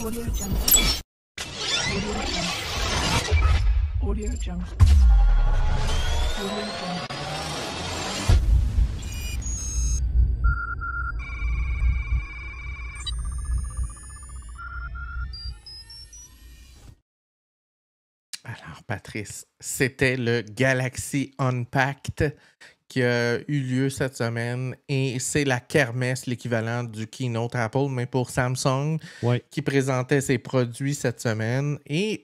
Audio Jungle. Audio Jungle. Audio Jungle. Audio Jungle. Alors, Patrice, c'était le Galaxy Unpacked qui a eu lieu cette semaine et c'est la kermesse, l'équivalent du Keynote Apple, mais pour Samsung, qui présentait ses produits cette semaine. Et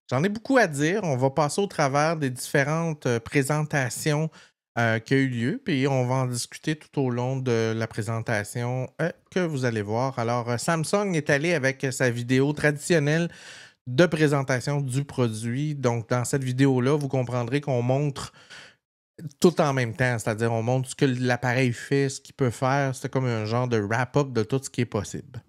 j'en ai beaucoup à dire. On va passer au travers des différentes présentations qui ont eu lieu, puis on va en discuter tout au long de la présentation que vous allez voir. Alors, Samsung est allé avec sa vidéo traditionnelle de présentation du produit. Donc, dans cette vidéo-là, vous comprendrez qu'on montre tout en même temps, c'est-à-dire on montre ce que l'appareil fait, ce qu'il peut faire. C'est comme un genre de wrap-up de tout ce qui est possible.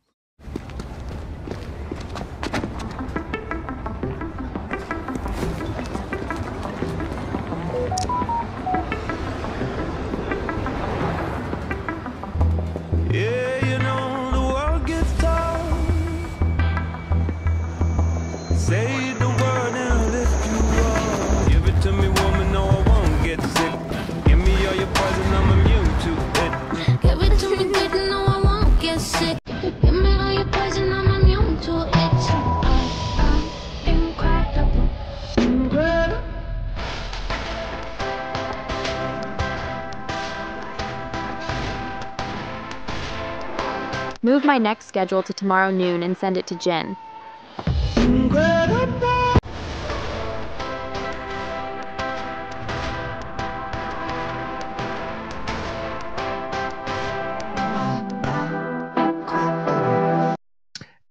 Move my next schedule to tomorrow noon and send it to Jen.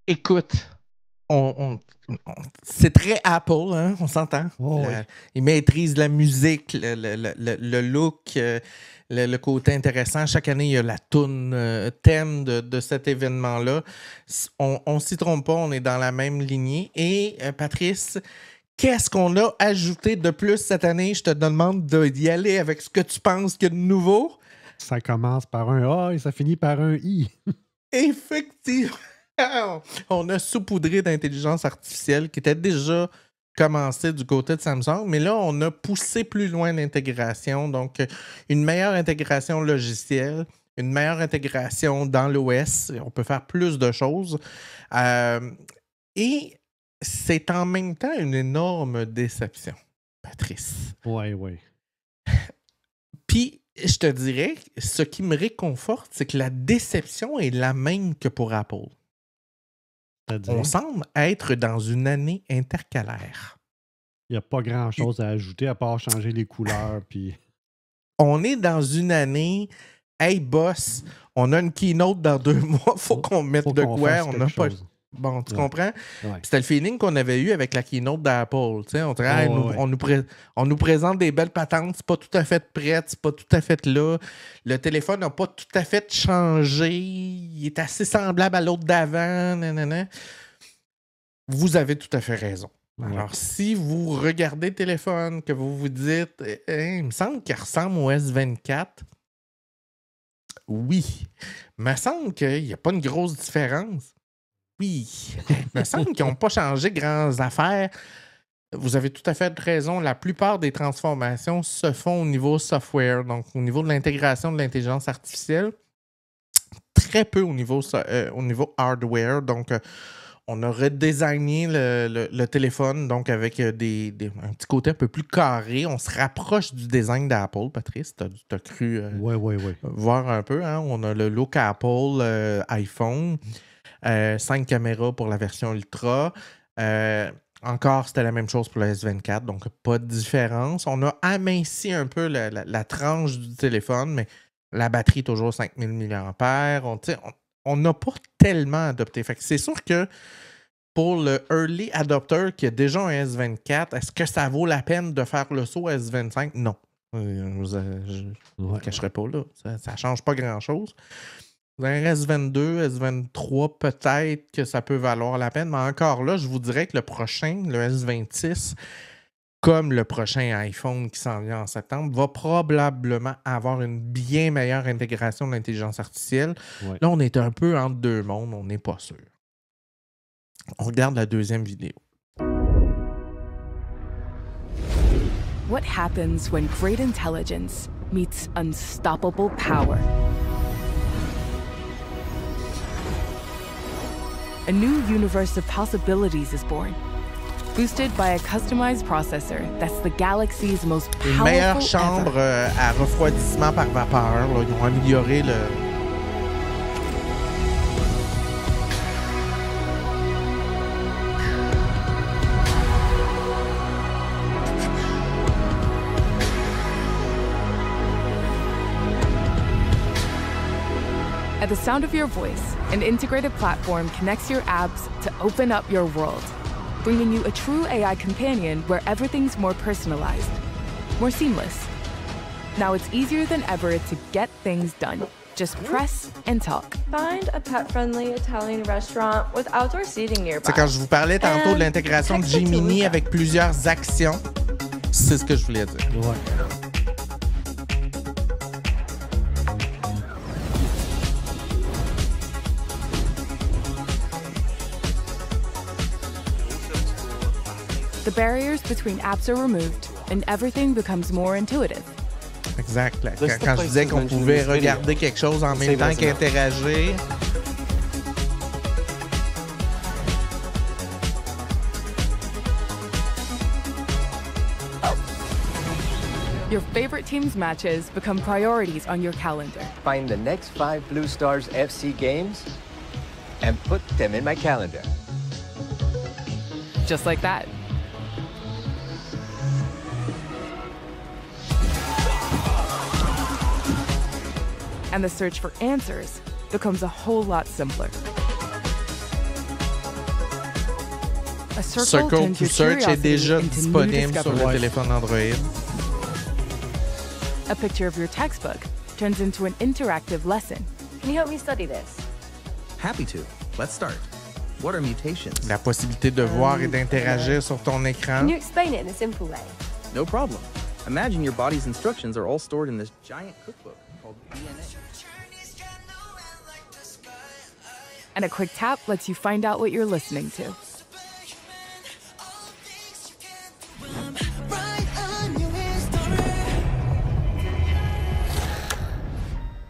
Écoute, c'est très Apple, hein, on s'entend. Ils maîtrisent la musique, le look, le côté intéressant. Chaque année, il y a la toune thème de cet événement-là. On ne s'y trompe pas, on est dans la même lignée. Et Patrice, qu'est-ce qu'on a ajouté de plus cette année? Je te demande d'y aller avec ce que tu penses qu'il y a de nouveau. Ça commence par un A et ça finit par un I. Effectivement. On a saupoudré d'intelligence artificielle qui était déjà commencée du côté de Samsung, mais là, on a poussé plus loin l'intégration. Donc, une meilleure intégration logicielle, une meilleure intégration dans l'OS. On peut faire plus de choses. Et c'est en même temps une énorme déception, Patrice. Oui. Puis, je te dirais, ce qui me réconforte, c'est que la déception est la même que pour Apple. On semble être dans une année intercalaire. Il n'y a pas grand-chose à ajouter à part changer les couleurs. Puis... On est dans une année... Hey, boss, on a une keynote dans 2 mois. Faut qu'on mette de quoi. On n'a pas... Bon, tu comprends? Ouais. C'était le feeling qu'on avait eu avec la keynote d'Apple. On nous présente des belles patentes, c'est pas tout à fait prêt, c'est pas tout à fait là. Le téléphone n'a pas tout à fait changé. Il est assez semblable à l'autre d'avant. Nanana. Vous avez tout à fait raison. Alors, si vous regardez le téléphone, que vous vous dites il me semble qu'il ressemble au S24, oui. Il me semble qu'il n'y a pas une grosse différence. Oui, il me semble qu'ils n'ont pas changé grandes affaires. Vous avez tout à fait raison. La plupart des transformations se font au niveau software, donc au niveau de l'intégration de l'intelligence artificielle. Très peu au niveau hardware. Donc, on a redesigné le téléphone donc avec un petit côté un peu plus carré. On se rapproche du design d'Apple, Patrice. Tu as cru voir un peu. Hein? On a le look Apple iPhone. 5 caméras pour la version Ultra. Encore, c'était la même chose pour le S24, donc pas de différence. On a aminci un peu la tranche du téléphone, mais la batterie toujours 5000 mAh. On n'a pas tellement adopté. Fait que c'est sûr que pour le early adopter qui a déjà un S24, est-ce que ça vaut la peine de faire le saut S25? Non. Je ne cacherai pas, là. Ça ne change pas grand-chose. Un S22, S23, peut-être que ça peut valoir la peine, mais encore là, je vous dirais que le prochain, le S26, comme le prochain iPhone qui s'en vient en septembre, va probablement avoir une bien meilleure intégration de l'intelligence artificielle. Là, on est un peu entre deux mondes, on n'est pas sûr. On regarde la deuxième vidéo. What happens when great intelligence meets unstoppable power? A new universe of possibilities is born, boosted by a customized processor that's the galaxy's most Une meilleure powerful chambre ever. à refroidissement par vapeur. Là. Ils ont amélioré le... At the sound of your voice, an integrated platform connects your apps to open up your world, bringing you a true AI companion where everything's more personalized, more seamless. Now it's easier than ever to get things done. Just press and talk. Find a pet-friendly Italian restaurant with outdoor seating nearby. C'est quand je vous parlais tantôt de And l'intégration de text it to Gemini Luca. avec plusieurs actions, c'est ce que je voulais dire. Ouais. The barriers between apps are removed, and everything becomes more intuitive. Exact. Là, This is the quand je place disais to qu'on mention pouvait this video. regarder quelque chose en même Save temps as a note. qu'interagir. Your favorite team's matches become priorities on your calendar. Find the next 5 Blue Stars FC games and put them in my calendar. Just like that. And the search for answers becomes a whole lot simpler. A circle Circle turns to your Search est curiosity déjà into new disponible sur le discoveries. téléphone Android. A picture of your textbook turns into an interactive lesson. Can you help me study this? Happy to. Let's start. What are mutations? La possibilité de voir et d'interagir sur ton écran. Can you explain it in a simple way? No problem. Imagine your body's instructions are all stored in this giant cookbook called DNA. And a quick tap lets you find out what you're listening to.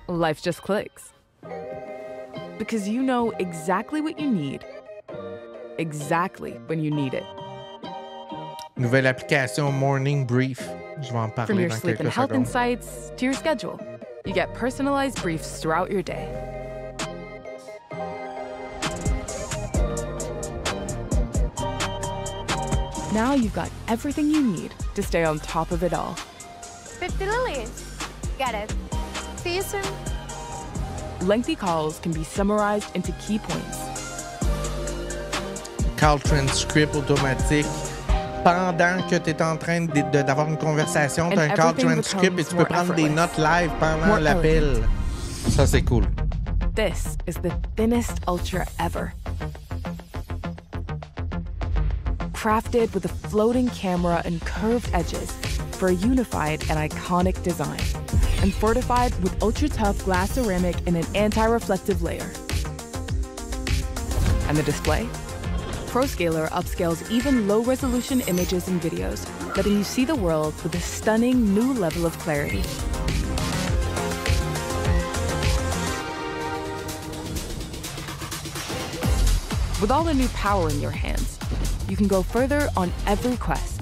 Life just clicks. Because you know exactly what you need, exactly when you need it. Nouvelle application Morning Brief. Je vais en From parler your dans sleep and quelques health secondes. insights to your schedule, you get personalized briefs throughout your day. Now you've got everything you need to stay on top of it all. 50 lilies. Got it. See you soon. Lengthy calls can be summarized into key points. Call transcript automatique. Pendant que tu es en train d'avoir une conversation, tu as un And call everything transcript et becomes tu peux more prendre des effortless. notes live pendant More l'appel. Ça, c'est cool. This is the thinnest Ultra ever. Crafted with a floating camera and curved edges for a unified and iconic design. And fortified with ultra-tough glass ceramic in an anti-reflective layer. And the display? ProScaler upscales even low-resolution images and videos, letting you see the world with a stunning new level of clarity. With all the new power in your hands, you can go further on every quest,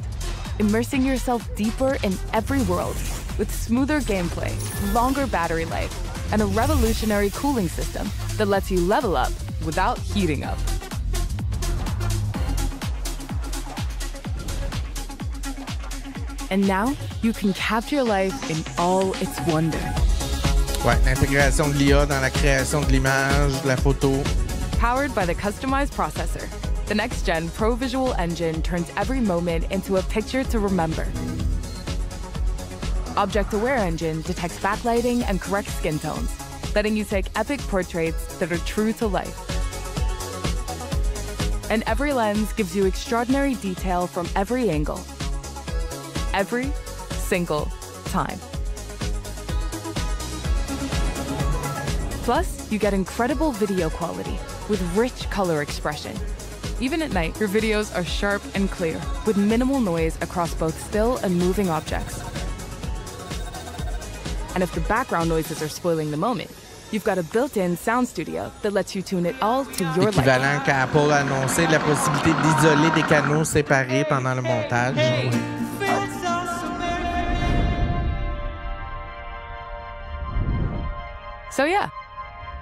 immersing yourself deeper in every world with smoother gameplay, longer battery life, and a revolutionary cooling system that lets you level up without heating up. And now, you can capture life in all its wonder. Ouais, l'intégration de l'IA dans la création de l'image, de la photo. Powered by the customized processor, the next-gen Pro Visual Engine turns every moment into a picture to remember. Object Aware Engine detects backlighting and corrects skin tones, letting you take epic portraits that are true to life. And every lens gives you extraordinary detail from every angle. Every single time. Plus, you get incredible video quality with rich color expression, Even at night, your videos are sharp and clear, with minimal noise across both still and moving objects. And if the background noises are spoiling the moment, you've got a built-in sound studio that lets you tune it all to your liking. Équivalent qu'Apple a annoncé la possibilité d'isoler des canaux séparés pendant le montage. So yeah,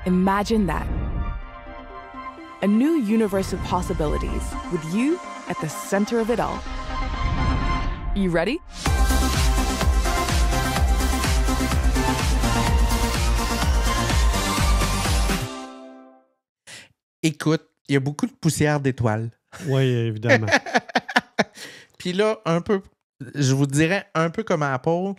imagine that. A new universe of possibilities with you at the center of it all. You ready? Écoute, il y a beaucoup de poussière d'étoiles. Oui, évidemment. Puis là, je vous dirais un peu comme Apple,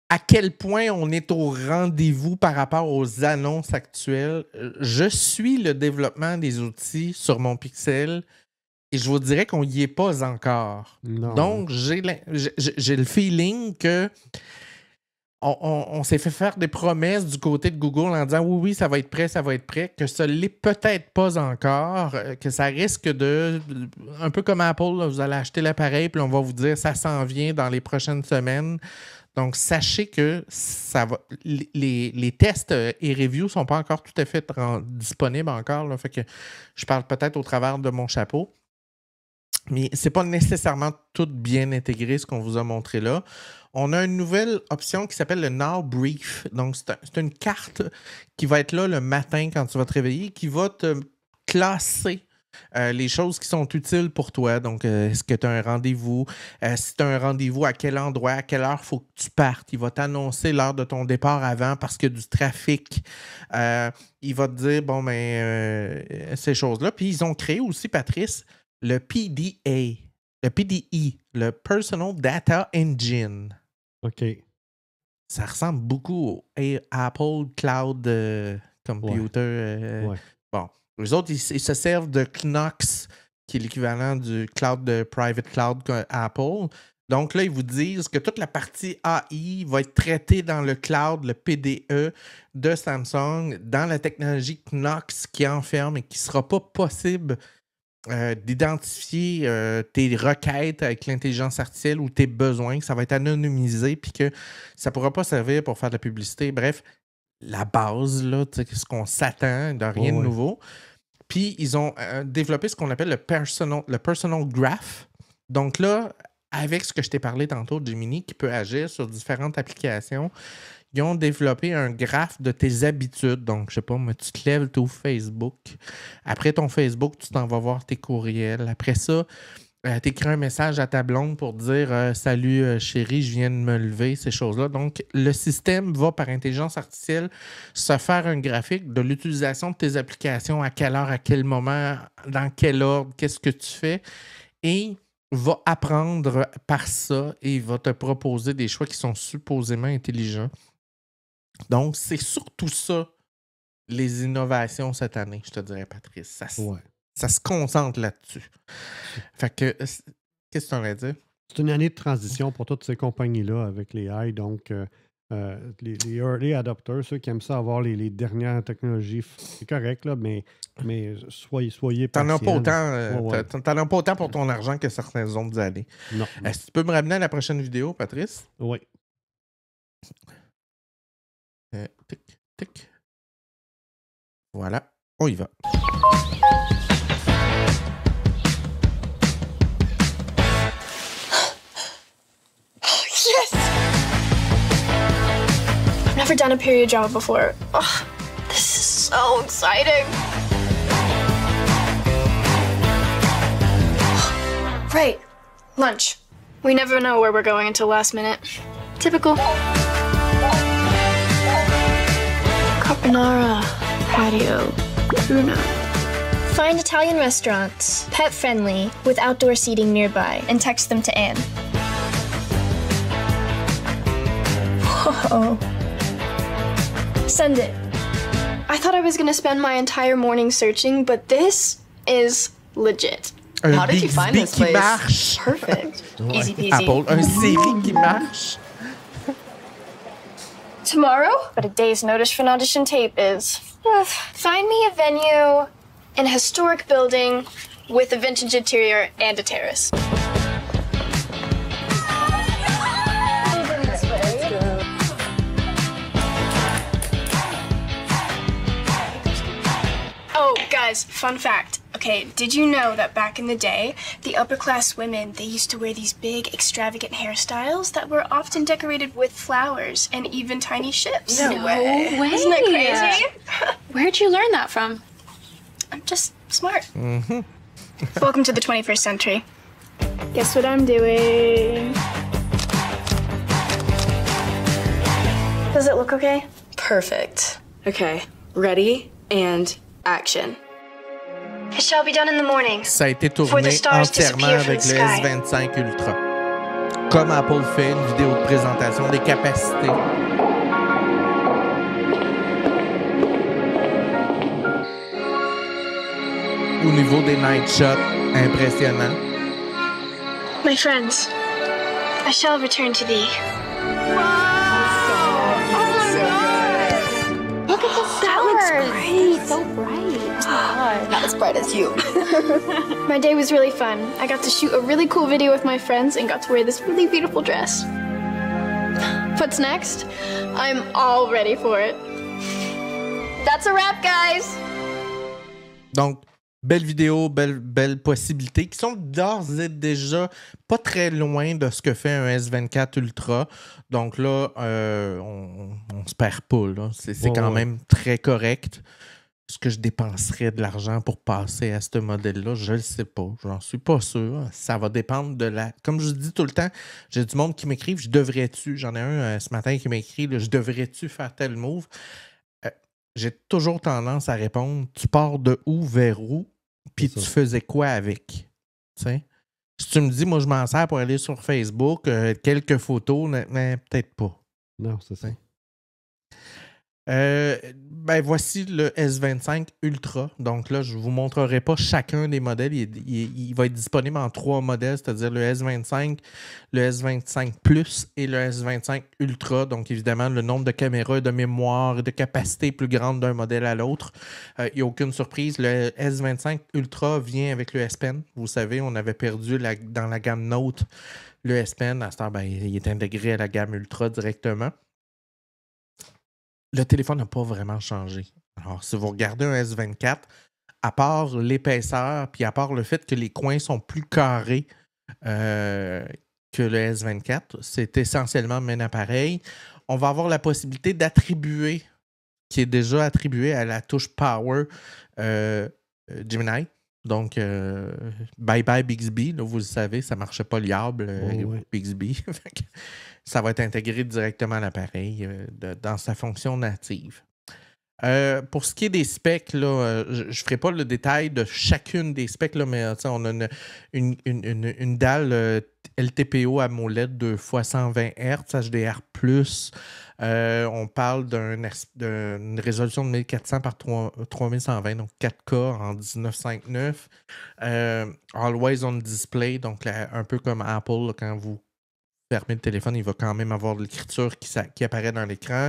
à quel point on est au rendez-vous par rapport aux annonces actuelles. Je suis le développement des outils sur mon Pixel et je vous dirais qu'on n'y est pas encore. Non. Donc, j'ai le feeling que on s'est fait faire des promesses du côté de Google en disant oui, ça va être prêt, que ça ne l'est peut-être pas encore, que ça risque de... Un peu comme Apple, là, vous allez acheter l'appareil puis on va vous dire ça s'en vient dans les prochaines semaines. Donc, sachez que ça va, les tests et reviews ne sont pas encore tout à fait disponibles encore. Là, fait que je parle peut-être au travers de mon chapeau. Mais ce n'est pas nécessairement tout bien intégré, ce qu'on vous a montré là. On a une nouvelle option qui s'appelle le Now Brief. Donc, c'est une carte qui va être là le matin quand tu vas te réveiller, qui va te classer les choses qui sont utiles pour toi. Donc, est-ce que tu as un rendez-vous? Si tu as un rendez-vous, à quel endroit, à quelle heure il faut que tu partes? Il va t'annoncer l'heure de ton départ avant parce qu'il y a du trafic. Il va te dire, ces choses-là. Puis, ils ont créé aussi, Patrice, le PDA, le PDE, le Personal Data Engine. OK. Ça ressemble beaucoup au Apple Cloud Computer. Ouais. Bon, les autres, ils se servent de Knox, qui est l'équivalent du cloud de Private Cloud Apple. Donc là, ils vous disent que toute la partie AI va être traitée dans le cloud, le PDE de Samsung, dans la technologie Knox qui enferme et qui ne sera pas possible d'identifier tes requêtes avec l'intelligence artificielle ou tes besoins, que ça va être anonymisé puis que ça ne pourra pas servir pour faire de la publicité. Bref, la base, là, ce qu'on s'attend, de rien de nouveau. Puis, ils ont développé ce qu'on appelle le personal graph. Donc là, avec ce que je t'ai parlé tantôt, Gemini, qui peut agir sur différentes applications, ils ont développé un graphe de tes habitudes. Donc, je sais pas, mais tu te lèves, tu ouvres Facebook. Après ton Facebook, tu t'en vas voir tes courriels. Après ça, tu écris un message à ta blonde pour dire « Salut chérie, je viens de me lever », ces choses-là. Donc, le système va, par intelligence artificielle, se faire un graphique de l'utilisation de tes applications, à quelle heure, à quel moment, dans quel ordre, qu'est-ce que tu fais, et va apprendre par ça et va te proposer des choix qui sont supposément intelligents. Donc, c'est surtout ça, les innovations cette année, je te dirais, Patrice. Ça se concentre là-dessus. Fait que, qu'est-ce que tu en vas dire? C'est une année de transition pour toutes ces compagnies-là avec les AI. Donc, les early adopters, ceux qui aiment ça avoir les dernières technologies, c'est correct, là, mais soyez T'en as patients. t'en as pas autant pour ton argent que certaines autres années. Non. Est-ce que tu peux me ramener à la prochaine vidéo, Patrice? Oui. Tic, tic. Voilà. On y va. Yes! I've never done a period drama before. Oh, this is so exciting. Right. Lunch. We never know where we're going until last minute. Typical. Carbonara. Patio. Bruno. Find Italian restaurants, pet-friendly, with outdoor seating nearby, and text them to Anne. Whoa. Send it. I thought I was gonna spend my entire morning searching, but this is legit. How did you find this place? Marche. Perfect. Easy peasy. Apple, un Siri qui marche. Tomorrow? But a day's notice for an audition tape is... Find me a venue in a historic building with a vintage interior and a terrace. Oh, guys, fun fact. Okay, did you know that back in the day, the upper class women, they used to wear these big, extravagant hairstyles that were often decorated with flowers and even tiny ships? No way. Isn't that crazy? Where'd you learn that from? I'm just smart. Welcome to the 21st century. Guess what I'm doing? Does it look okay? Perfect. Okay, ready and action. It shall be done in the morning. Ça a été For tourné the stars entièrement disappear from avec the le sky. S25 Ultra. Comme Apple fait une vidéo de présentation des capacités. Au niveau des night shots, impressionnant. My friends, I shall return to thee. Look at the stars. That looks great. So bright. Oh my God. Not as bright as you. My day was really fun. I got to shoot a really cool video with my friends and got to wear this really beautiful dress. What's next? I'm all ready for it. That's a wrap, guys! Donc, belle vidéo, belle possibilité qui sont d'ores et déjà pas très loin de ce que fait un S24 Ultra. Donc là, on se perd pas. Là. C'est quand même très correct. Est-ce que je dépenserais de l'argent pour passer à ce modèle-là? Je ne le sais pas. J'en suis pas sûr. Ça va dépendre de la... Comme je dis tout le temps, j'ai du monde qui m'écrive « Je devrais-tu? » J'en ai un ce matin qui m'écrit « Je devrais-tu faire tel move? » J'ai toujours tendance à répondre « Tu pars de où vers où? Puis tu faisais quoi avec? » T'sais? Si tu me dis « Moi, je m'en sers pour aller sur Facebook, quelques photos, mais peut-être pas. » Non, c'est ça. Voici le S25 Ultra. Donc là, je ne vous montrerai pas chacun des modèles. Il va être disponible en 3 modèles, c'est-à-dire le S25, le S25 Plus et le S25 Ultra. Donc évidemment, le nombre de caméras, de mémoire et de capacité plus grande d'un modèle à l'autre. Il n'y a aucune surprise. Le S25 Ultra vient avec le S Pen. Vous savez, on avait perdu dans la gamme Note le S Pen. À ce temps, il est intégré à la gamme Ultra directement. Le téléphone n'a pas vraiment changé. Alors, si vous regardez un S24, à part l'épaisseur, puis à part le fait que les coins sont plus carrés que le S24, c'est essentiellement le même appareil. On va avoir la possibilité d'attribuer, qui est déjà attribué à la touche Power Gemini. Donc, bye-bye Bixby. Là, vous le savez, ça ne marchait pas liable, Bixby. Ça va être intégré directement à l'appareil dans sa fonction native. Pour ce qui est des specs, là, je ne ferai pas le détail de chacune des specs, là, mais on a une dalle LTPO AMOLED 2x120 Hz HDR+. On parle d'une résolution de 1400 par 3120, donc 4K en 1959. Always on display, donc un peu comme Apple, là, quand vous fermez le téléphone, il va quand même avoir de l'écriture qui apparaît dans l'écran.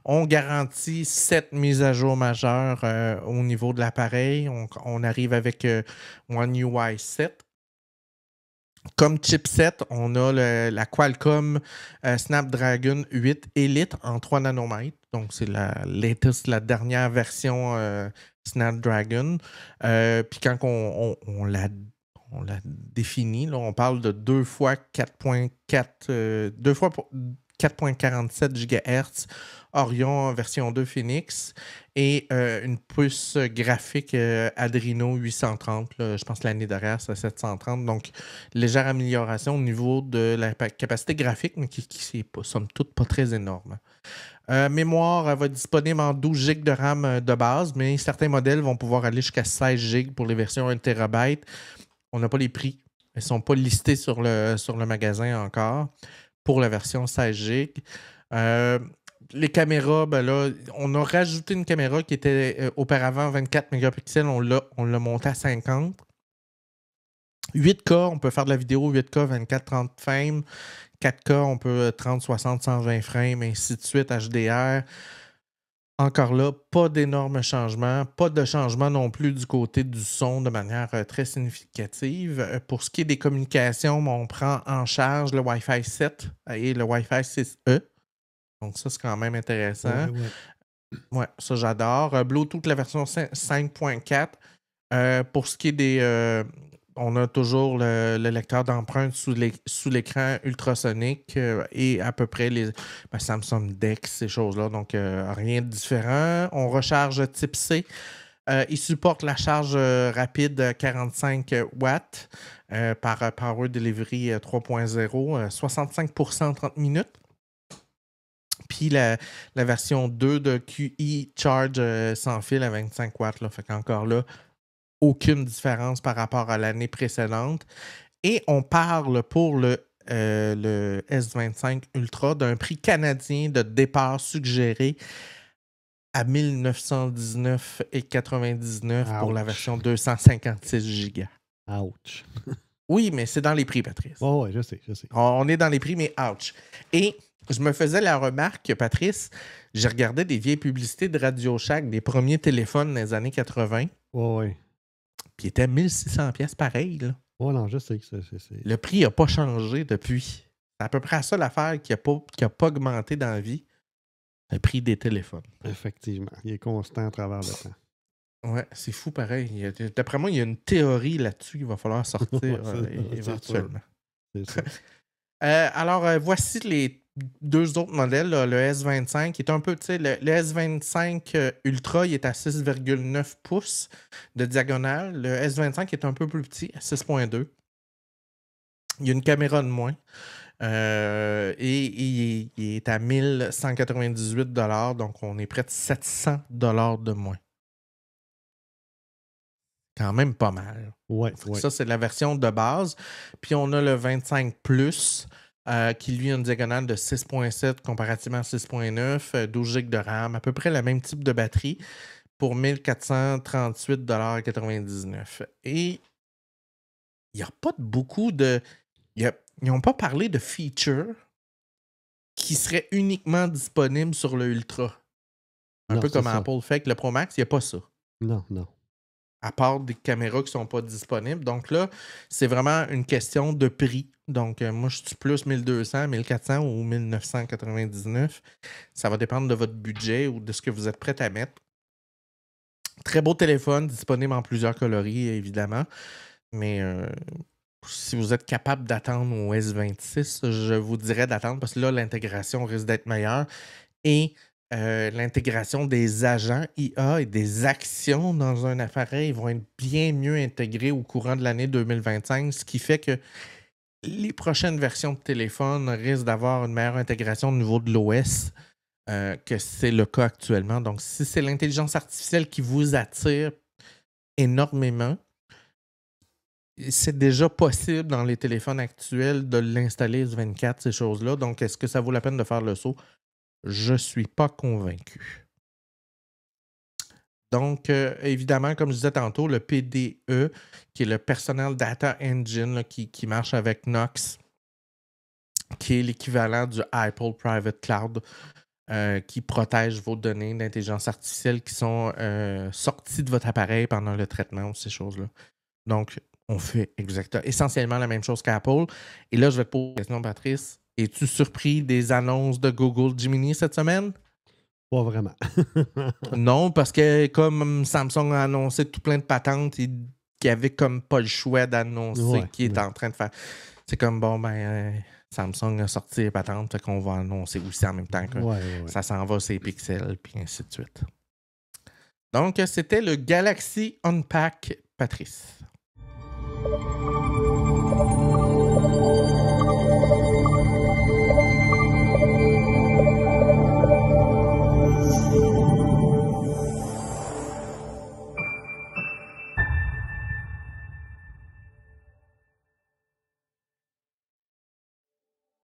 On garantit 7 mises à jour majeures au niveau de l'appareil. On arrive avec One UI 7. Comme chipset, on a la Qualcomm Snapdragon 8 Elite en 3 nanomètres. Donc, c'est la dernière version Snapdragon. Puis quand on la définit, là, on parle de 2 fois 4.47 GHz Orion version 2 Phoenix et une puce graphique Adreno 830. Là, je pense que l'année derrière, c'est 730. Donc, légère amélioration au niveau de la capacité graphique, mais qui est somme toute pas très énorme. Mémoire, elle va être disponible en 12 GB de RAM de base, mais certains modèles vont pouvoir aller jusqu'à 16 GB pour les versions 1 TB. On n'a pas les prix. Ils ne sont pas listés sur le magasin encore pour la version 16 GB. Les caméras, là, on a rajouté une caméra qui était auparavant 24 mégapixels. On l'a monté à 50. 8K, on peut faire de la vidéo 8K, 24-30 frames. 4K, on peut 30, 60, 120 frames, ainsi de suite, HDR. Encore là, pas d'énormes changements, pas de changement non plus du côté du son de manière très significative. Pour ce qui est des communications, on prend en charge le Wi-Fi 7 et le Wi-Fi 6E. Donc ça, c'est quand même intéressant. Ouais, ça j'adore. Bluetooth, la version 5.4. Pour ce qui est des... on a toujours le lecteur d'empreintes sous l'écran ultrasonique et à peu près les Samsung Dex, ces choses-là. Donc, rien de différent. On recharge type C. Il supporte la charge rapide 45 watts par Power Delivery 3.0, 65% en 30 minutes. Puis la version 2 de QE Charge sans fil à 25 watts. Là. Fait qu'encore là, aucune différence par rapport à l'année précédente. Et on parle pour le S25 Ultra d'un prix canadien de départ suggéré à 1919,99 pour la version 256 Go. Ouch. Oui, mais c'est dans les prix, Patrice. Oh, oui, je sais. On est dans les prix, mais ouch. Et je me faisais la remarque, Patrice, j'ai regardé des vieilles publicités de Radio Shack, des premiers téléphones dans les années 80. Oui. Puis il était 1600$ pareil. Là. Oh non, je sais que c'est. Le prix n'a pas changé depuis. C'est à peu près ça l'affaire qui n'a pas augmenté dans la vie. Le prix des téléphones. Effectivement. Il est constant à travers le temps. Ouais, c'est fou pareil. D'après moi, il y a une théorie là-dessus qu'il va falloir sortir éventuellement. C'est ça. Alors, voici les deux autres modèles. Là, le S25 qui est un peu, tu sais, le S25 Ultra, il est à 6,9 pouces de diagonale. Le S25 est un peu plus petit, à 6,2. Il y a une caméra de moins. Et il est à 1198$, donc on est près de 700$ de moins. Quand même pas mal. Ouais. Ça, c'est la version de base. Puis on a le 25 Plus qui, lui, a une diagonale de 6.7 comparativement à 6.9, 12 GB de RAM, à peu près le même type de batterie pour 1438,99$. Et il n'y a pas beaucoup de... Ils n'ont pas parlé de features qui seraient uniquement disponibles sur le Ultra. Un peu comme Apple fait avec le Pro Max, il n'y a pas ça. Non. À part des caméras qui ne sont pas disponibles. Donc là, c'est vraiment une question de prix. Donc, moi, je suis plus 1200, 1400 ou 1999. Ça va dépendre de votre budget ou de ce que vous êtes prêt à mettre. Très beau téléphone, disponible en plusieurs coloris, évidemment. Mais si vous êtes capable d'attendre au S26, je vous dirais d'attendre parce que là, l'intégration risque d'être meilleure. Et l'intégration des agents IA et des actions dans un appareil vont être bien mieux intégrées au courant de l'année 2025, ce qui fait que les prochaines versions de téléphone risquent d'avoir une meilleure intégration au niveau de l'OS que c'est le cas actuellement. Donc, si c'est l'intelligence artificielle qui vous attire énormément, c'est déjà possible dans les téléphones actuels de l'installer S24, ces choses-là. Donc, est-ce que ça vaut la peine de faire le saut? Je ne suis pas convaincu. Donc, évidemment, comme je disais tantôt, le PDE, qui est le Personal Data Engine, là, qui marche avec Knox, qui est l'équivalent du Apple Private Cloud, qui protège vos données d'intelligence artificielle qui sont sorties de votre appareil pendant le traitement ou ces choses-là. Donc, on fait essentiellement la même chose qu'Apple. Et là, je vais te poser une question, Patrice. Es-tu surpris des annonces de Google Gemini cette semaine? Pas vraiment. Non, parce que comme Samsung a annoncé tout plein de patentes, il avait comme pas le choix d'annoncer qu'il est en train de faire. C'est comme, Samsung a sorti les patentes, fait qu'on va annoncer aussi en même temps que ça s'en va, ses pixels, puis ainsi de suite. Donc, c'était le Galaxy Unpack, Patrice.